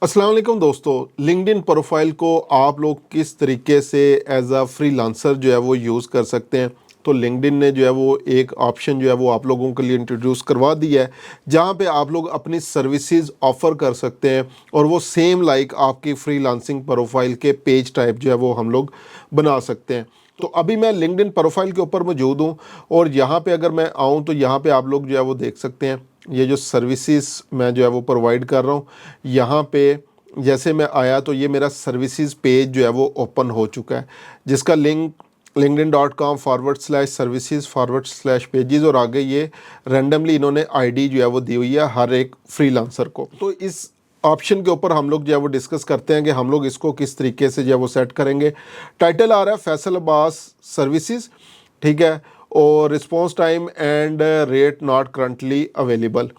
अस्सलाम वालेकुम दोस्तों, लिंक्डइन प्रोफाइल को आप लोग किस तरीके से एज अ फ्रीलांसर जो है वो यूज़ कर सकते हैं। तो लिंक्डइन ने जो है वो एक ऑप्शन जो है वो आप लोगों के लिए इंट्रोड्यूस करवा दिया है, जहां पे आप लोग अपनी सर्विसेज ऑफ़र कर सकते हैं और वो सेम लाइक आपकी फ्रीलांसिंग प्रोफाइल के पेज टाइप जो है वो हम लोग बना सकते हैं। तो अभी मैं लिंक्डइन प्रोफाइल के ऊपर मौजूद हूँ और यहाँ पे अगर मैं आऊँ तो यहाँ पे आप लोग जो है वो देख सकते हैं, ये जो सर्विसेज मैं जो है वो प्रोवाइड कर रहा हूँ। यहाँ पे जैसे मैं आया तो ये मेरा सर्विसेज पेज जो है वो ओपन हो चुका है, जिसका लिंक linkedin.com/services/pages और आगे ये रैंडमली इन्होंने आईडी जो है वो दी हुई है हर एक फ्रीलांसर को। तो इस ऑप्शन के ऊपर हम लोग जो है वो डिस्कस करते हैं कि हम लोग इसको किस तरीके से जो है वो सेट करेंगे। टाइटल आ रहा है फैसल अब्बास सर्विसेज, ठीक है, और response time and rate not currently available,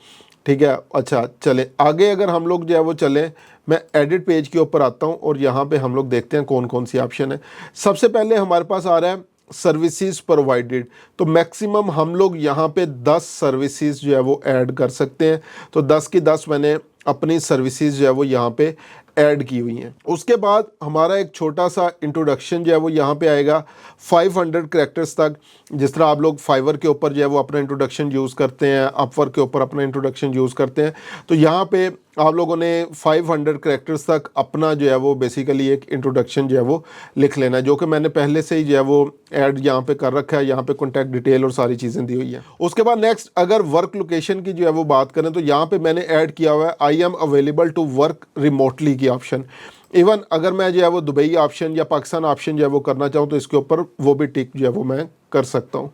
ठीक है। अच्छा चले आगे, अगर हम लोग जो है वो चलें, मैं एडिट पेज के ऊपर आता हूँ और यहाँ पे हम लोग देखते हैं कौन कौन सी ऑप्शन है। सबसे पहले हमारे पास आ रहा है सर्विसेज प्रोवाइडेड। तो मैक्सिमम हम लोग यहाँ पे 10 सर्विसेज जो है वो ऐड कर सकते हैं। तो 10 की 10 मैंने अपनी सर्विसेज जो है वो यहाँ पे ऐड की हुई हैं। उसके बाद हमारा एक छोटा सा इंट्रोडक्शन जो है वो यहाँ पे आएगा 500 कैरेक्टर्स तक। जिस तरह आप लोग फाइवर के ऊपर जो है वो अपना इंट्रोडक्शन यूज़ करते हैं, अपवर्क के ऊपर अपना इंट्रोडक्शन यूज़ करते हैं, तो यहाँ पे आप लोगों ने 500 कैरेक्टर्स तक अपना जो है वो बेसिकली एक इंट्रोडक्शन जो है वो लिख लेना है, जो कि मैंने पहले से ही जो है वो ऐड यहाँ पे कर रखा है। यहाँ पे कॉन्टैक्ट डिटेल और सारी चीज़ें दी हुई है। उसके बाद नेक्स्ट अगर वर्क लोकेशन की जो है वो बात करें तो यहाँ पे मैंने ऐड किया हुआ है I am available to work remotely की ऑप्शन। इवन अगर मैं जो है वो दुबई ऑप्शन या पाकिस्तान ऑप्शन जो है वो करना चाहूँ तो इसके ऊपर वो भी टिक जो है वो मैं कर सकता हूँ।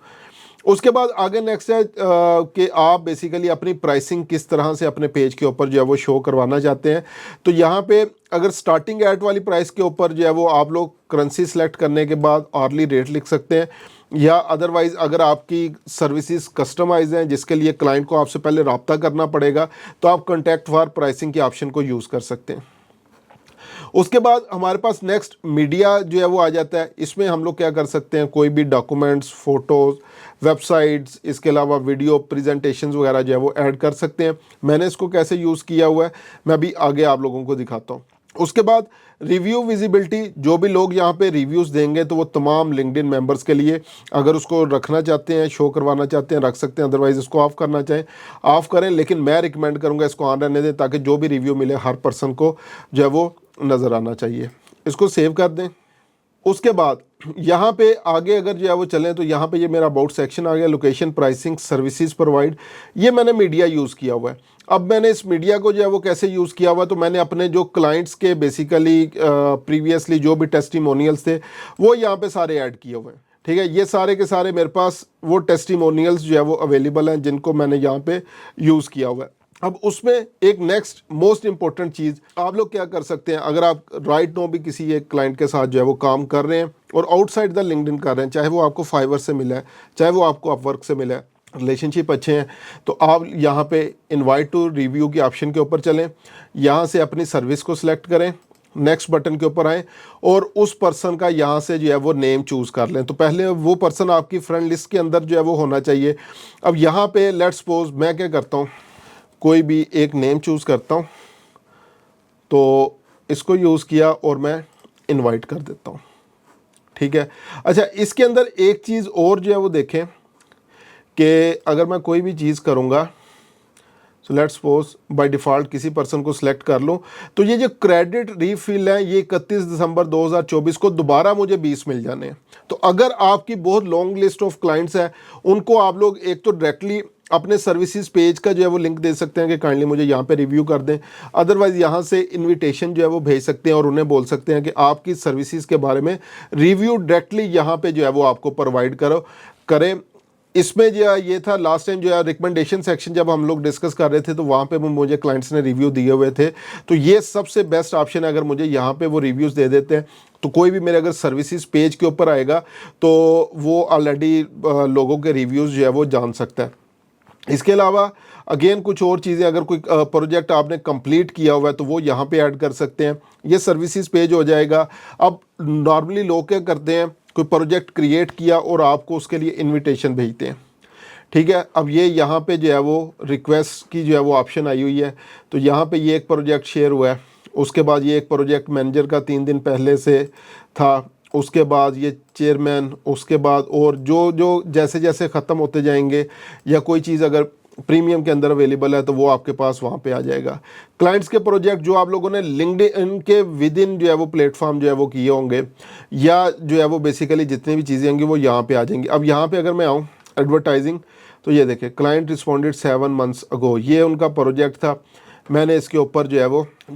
उसके बाद आगे नेक्स्ट है कि आप बेसिकली अपनी प्राइसिंग किस तरह से अपने पेज के ऊपर जो है वो शो करवाना चाहते हैं। तो यहाँ पे अगर स्टार्टिंग एट वाली प्राइस के ऊपर जो है वो आप लोग करेंसी सेलेक्ट करने के बाद आर्ली रेट लिख सकते हैं, या अदरवाइज़ अगर आपकी सर्विसेज कस्टमाइज हैं जिसके लिए क्लाइंट को आपसे पहले रब्ता करना पड़ेगा तो आप कॉन्टैक्ट फॉर प्राइसिंग के ऑप्शन को यूज़ कर सकते हैं। उसके बाद हमारे पास नेक्स्ट मीडिया जो है वो आ जाता है। इसमें हम लोग क्या कर सकते हैं, कोई भी डॉक्यूमेंट्स, फ़ोटोज़, वेबसाइट्स, इसके अलावा वीडियो प्रेजेंटेशंस वगैरह जो है वो ऐड कर सकते हैं। मैंने इसको कैसे यूज़ किया हुआ है मैं भी आगे आप लोगों को दिखाता हूँ। उसके बाद रिव्यू विजिबिलिटी, जो भी लोग यहाँ पे रिव्यूज़ देंगे तो वो तमाम लिंक्डइन मेंबर्स के लिए, अगर उसको रखना चाहते हैं, शो करवाना चाहते हैं, रख सकते हैं, अदरवाइज़ इसको ऑफ़ करना चाहें ऑफ़ करें। लेकिन मैं रिकमेंड करूँगा इसको ऑन रहने दें, ताकि जो भी रिव्यू मिले हर पर्सन को जो है वो नज़र आना चाहिए। इसको सेव कर दें। उसके बाद यहाँ पे आगे अगर जो है वो चलें तो यहाँ पे ये मेरा अबाउट सेक्शन आ गया, लोकेशन, प्राइसिंग, सर्विसेज प्रोवाइड। ये मैंने मीडिया यूज़ किया हुआ है। अब मैंने इस मीडिया को जो है वो कैसे यूज़ किया हुआ है, तो मैंने अपने जो क्लाइंट्स के बेसिकली प्रीवियसली जो भी टेस्टिमोनियल्स थे वो यहाँ पे सारे ऐड किए हुए हैं, ठीक है। ये सारे के सारे मेरे पास वो टेस्टिमोनियल्स जो है वो अवेलेबल हैं जिनको मैंने यहाँ पे यूज़ किया हुआ है। अब उसमें एक नेक्स्ट मोस्ट इंपॉर्टेंट चीज़ आप लोग क्या कर सकते हैं, अगर आप राइट नो भी किसी एक क्लाइंट के साथ जो है वो काम कर रहे हैं और आउटसाइड द लिंक्डइन कर रहे हैं, चाहे वो आपको फाइवर से मिला है, चाहे वो आपको अपवर्क से मिला है, रिलेशनशिप अच्छे हैं, तो आप यहाँ पे इनवाइट टू रिव्यू की ऑप्शन के ऊपर चलें, यहाँ से अपनी सर्विस को सिलेक्ट करें, नेक्स्ट बटन के ऊपर आएँ और उस पर्सन का यहाँ से जो है वो नेम चूज़ कर लें। तो पहले वो पर्सन आपकी फ्रेंड लिस्ट के अंदर जो है वो होना चाहिए। अब यहाँ पे लेट्स सपोज मैं क्या करता हूँ, कोई भी एक नेम चूज़ करता हूँ, तो इसको यूज़ किया और मैं इनवाइट कर देता हूँ, ठीक है। अच्छा, इसके अंदर एक चीज़ और जो है वो देखें कि अगर मैं कोई भी चीज़ करूँगा, so let's suppose by default किसी पर्सन को सिलेक्ट कर लूँ, तो ये जो क्रेडिट रीफिल है ये 31 दिसंबर 2024 को दोबारा मुझे 20 मिल जाने हैं। तो अगर आपकी बहुत लॉन्ग लिस्ट ऑफ क्लाइंट्स है, उनको आप लोग एक तो डायरेक्टली अपने सर्विसेज पेज का जो है वो लिंक दे सकते हैं कि काइंडली मुझे यहाँ पे रिव्यू कर दें, अदरवाइज़ यहाँ से इनविटेशन जो है वो भेज सकते हैं और उन्हें बोल सकते हैं कि आपकी सर्विसेज के बारे में रिव्यू डायरेक्टली यहाँ पे जो है वो आपको प्रोवाइड करें। इसमें जो है ये था लास्ट टाइम जो है रिकमेंडेशन सेक्शन जब हम लोग डिस्कस कर रहे थे तो वहाँ पे मुझे क्लाइंट्स ने रिव्यू दिए हुए थे, तो ये सबसे बेस्ट ऑप्शन है। अगर मुझे यहाँ पे वो रिव्यूज़ दे देते हैं तो कोई भी मेरे अगर सर्विसेज पेज के ऊपर आएगा तो वो ऑलरेडी लोगों के रिव्यूज़ जो है वो जान सकता है। इसके अलावा अगेन कुछ और चीज़ें, अगर कोई प्रोजेक्ट आपने कंप्लीट किया हुआ है तो वो यहाँ पे ऐड कर सकते हैं। ये सर्विसेज पेज हो जाएगा। अब नॉर्मली लोग क्या करते हैं, कोई प्रोजेक्ट क्रिएट किया और आपको उसके लिए इनविटेशन भेजते हैं, ठीक है। अब ये यहाँ पे जो है वो रिक्वेस्ट की जो है वो ऑप्शन आई हुई है, तो यहाँ पे ये एक प्रोजेक्ट शेयर हुआ है, उसके बाद ये एक प्रोजेक्ट मैनेजर का 3 दिन पहले से था, उसके बाद ये चेयरमैन, उसके बाद और जो जो जैसे जैसे ख़त्म होते जाएंगे या कोई चीज़ अगर प्रीमियम के अंदर अवेलेबल है तो वो आपके पास वहाँ पे आ जाएगा। क्लाइंट्स के प्रोजेक्ट जो आप लोगों ने लिंक्डइन के विद इन जो है वो प्लेटफॉर्म जो है वो किए होंगे या जो है वो बेसिकली जितनी भी चीज़ें होंगी वो यहाँ पे आ जाएंगी। अब यहाँ पे अगर मैं आऊँ एडवर्टाइजिंग, तो ये देखें क्लाइंट रिस्पॉन्डेड 7 मंथ्स अगो, ये उनका प्रोजेक्ट था। मैंने इसके ऊपर जो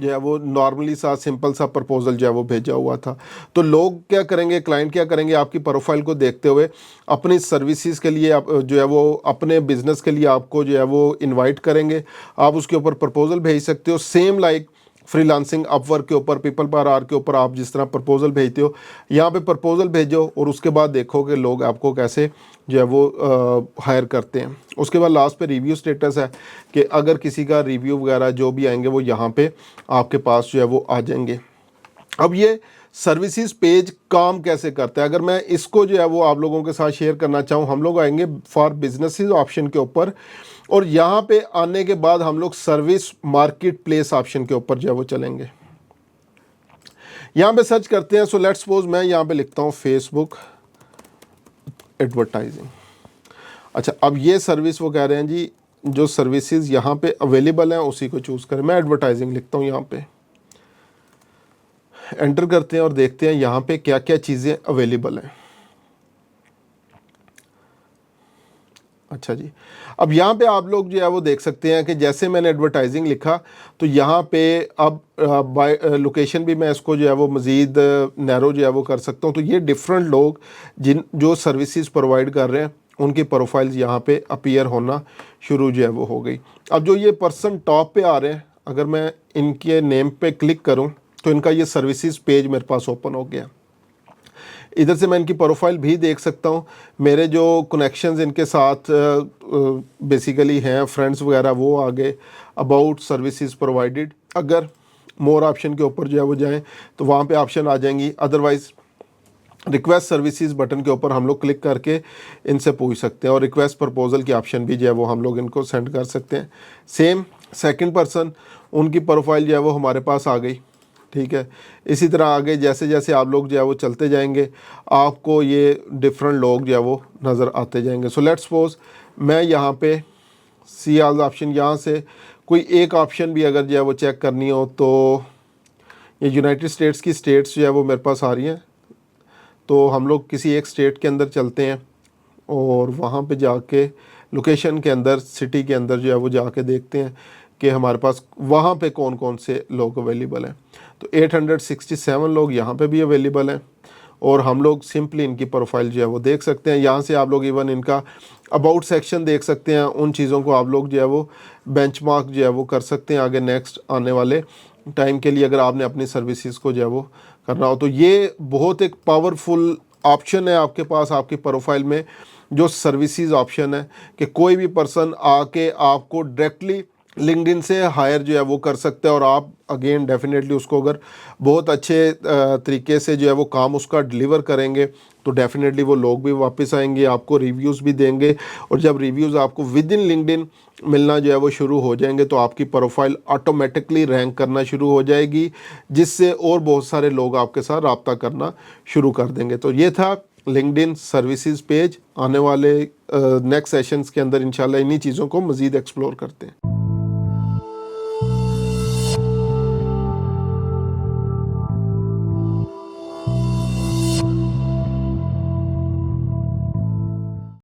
है वो नॉर्मली सा सिंपल सा प्रपोजल जो है वो भेजा हुआ था। तो लोग क्या करेंगे, क्लाइंट क्या करेंगे, आपकी प्रोफाइल को देखते हुए अपनी सर्विसेज के लिए आप जो है वो अपने बिजनेस के लिए आपको जो है वो इनवाइट करेंगे। आप उसके ऊपर प्रपोजल भेज सकते हो, सेम लाइक फ्रीलांसिंग अपवर्क के ऊपर, पीपल पर आर के ऊपर आप जिस तरह प्रपोजल भेजते हो, यहाँ पे प्रपोजल भेजो और उसके बाद देखो कि लोग आपको कैसे जो है वो हायर करते हैं। उसके बाद लास्ट पे रिव्यू स्टेटस है कि अगर किसी का रिव्यू वगैरह जो भी आएंगे वो यहाँ पे आपके पास जो है वो आ जाएंगे। अब ये सर्विसेज पेज काम कैसे करता है, अगर मैं इसको जो है वो आप लोगों के साथ शेयर करना चाहूँ, हम लोग आएंगे फॉर बिजनेसेस ऑप्शन के ऊपर और यहाँ पे आने के बाद हम लोग सर्विस मार्केट प्लेस ऑप्शन के ऊपर जो है वो चलेंगे। यहाँ पे सर्च करते हैं। सो लेट्स सपोज मैं यहाँ पे लिखता हूँ फेसबुक एडवर्टाइजिंग। अच्छा, अब ये सर्विस वो कह रहे हैं जी जो सर्विसेज यहाँ पे अवेलेबल हैं उसी को चूज़ करें। मैं एडवर्टाइजिंग लिखता हूँ, यहाँ पे एंटर करते हैं और देखते हैं यहाँ पे क्या क्या चीज़ें अवेलेबल हैं। अच्छा जी, अब यहाँ पे आप लोग जो है वो देख सकते हैं कि जैसे मैंने एडवर्टाइजिंग लिखा तो यहाँ पे अब बाय लोकेशन भी मैं इसको जो है वो मज़ीद नैरो जो है वो कर सकता हूँ। तो ये डिफरेंट लोग जो सर्विसेज प्रोवाइड कर रहे हैं उनकी प्रोफाइल्स यहाँ पे अपीयर होना शुरू जो है वो हो गई। अब जो ये पर्सन टॉप पे आ रहे हैं, अगर मैं इनके नेम पे क्लिक करूँ तो इनका ये सर्विसेज पेज मेरे पास ओपन हो गया। इधर से मैं इनकी प्रोफाइल भी देख सकता हूँ, मेरे जो कनेक्शंस इनके साथ बेसिकली हैं फ्रेंड्स वगैरह वो आ गए। अबाउट सर्विसेज प्रोवाइडेड, अगर मोर ऑप्शन के ऊपर जो है वो जाएं तो वहाँ पे ऑप्शन आ जाएंगी। अदरवाइज़ रिक्वेस्ट सर्विसेज बटन के ऊपर हम लोग क्लिक करके इनसे पूछ सकते हैं और रिक्वेस्ट प्रपोजल की ऑप्शन भी जो है वो हम लोग इनको सेंड कर सकते हैं। सेम सेकंड पर्सन, उनकी प्रोफाइल जो है वो हमारे पास आ गई, ठीक है। इसी तरह आगे जैसे जैसे आप लोग जो है वो चलते जाएंगे आपको ये डिफरेंट लोग जो है वो नज़र आते जाएंगे। सो लेट्स सपोज मैं यहाँ पे सी ऑल ऑप्शन, यहाँ से कोई एक ऑप्शन भी अगर जो है वो चेक करनी हो तो ये यूनाइटेड स्टेट्स की स्टेट्स जो है वो मेरे पास आ रही हैं। तो हम लोग किसी एक स्टेट के अंदर चलते हैं और वहाँ पे जाके लोकेशन के अंदर सिटी के अंदर जो है वो जाके देखते हैं कि हमारे पास वहाँ पे कौन कौन से लोग अवेलेबल हैं। तो 867 लोग यहाँ पे भी अवेलेबल हैं और हम लोग सिंपली इनकी प्रोफाइल जो है वो देख सकते हैं। यहाँ से आप लोग इवन इनका अबाउट सेक्शन देख सकते हैं, उन चीज़ों को आप लोग जो है वो बेंचमार्क जो है वो कर सकते हैं आगे नेक्स्ट आने वाले टाइम के लिए अगर आपने अपनी सर्विसेज को जो है वो करना हो। तो ये बहुत एक पावरफुल ऑप्शन है आपके पास आपकी प्रोफाइल में, जो सर्विसेज ऑप्शन है कि कोई भी पर्सन आके आपको डायरेक्टली लिंक्डइन से हायर जो है वो कर सकते हैं और आप अगेन डेफिनेटली उसको अगर बहुत अच्छे तरीके से जो है वो काम उसका डिलीवर करेंगे तो डेफिनेटली वो लोग भी वापस आएंगे, आपको रिव्यूज़ भी देंगे और जब रिव्यूज़ आपको विद इन लिंक्डइन मिलना जो है वो शुरू हो जाएंगे तो आपकी प्रोफाइल ऑटोमेटिकली रैंक करना शुरू हो जाएगी, जिससे और बहुत सारे लोग आपके साथ रब्ता करना शुरू कर देंगे। तो ये था लिंक्डइन सर्विसेज पेज। आने वाले नेक्स्ट सेशंस के अंदर इंशाल्लाह इन्हीं चीज़ों को मज़ीद एक्सप्लोर करते हैं।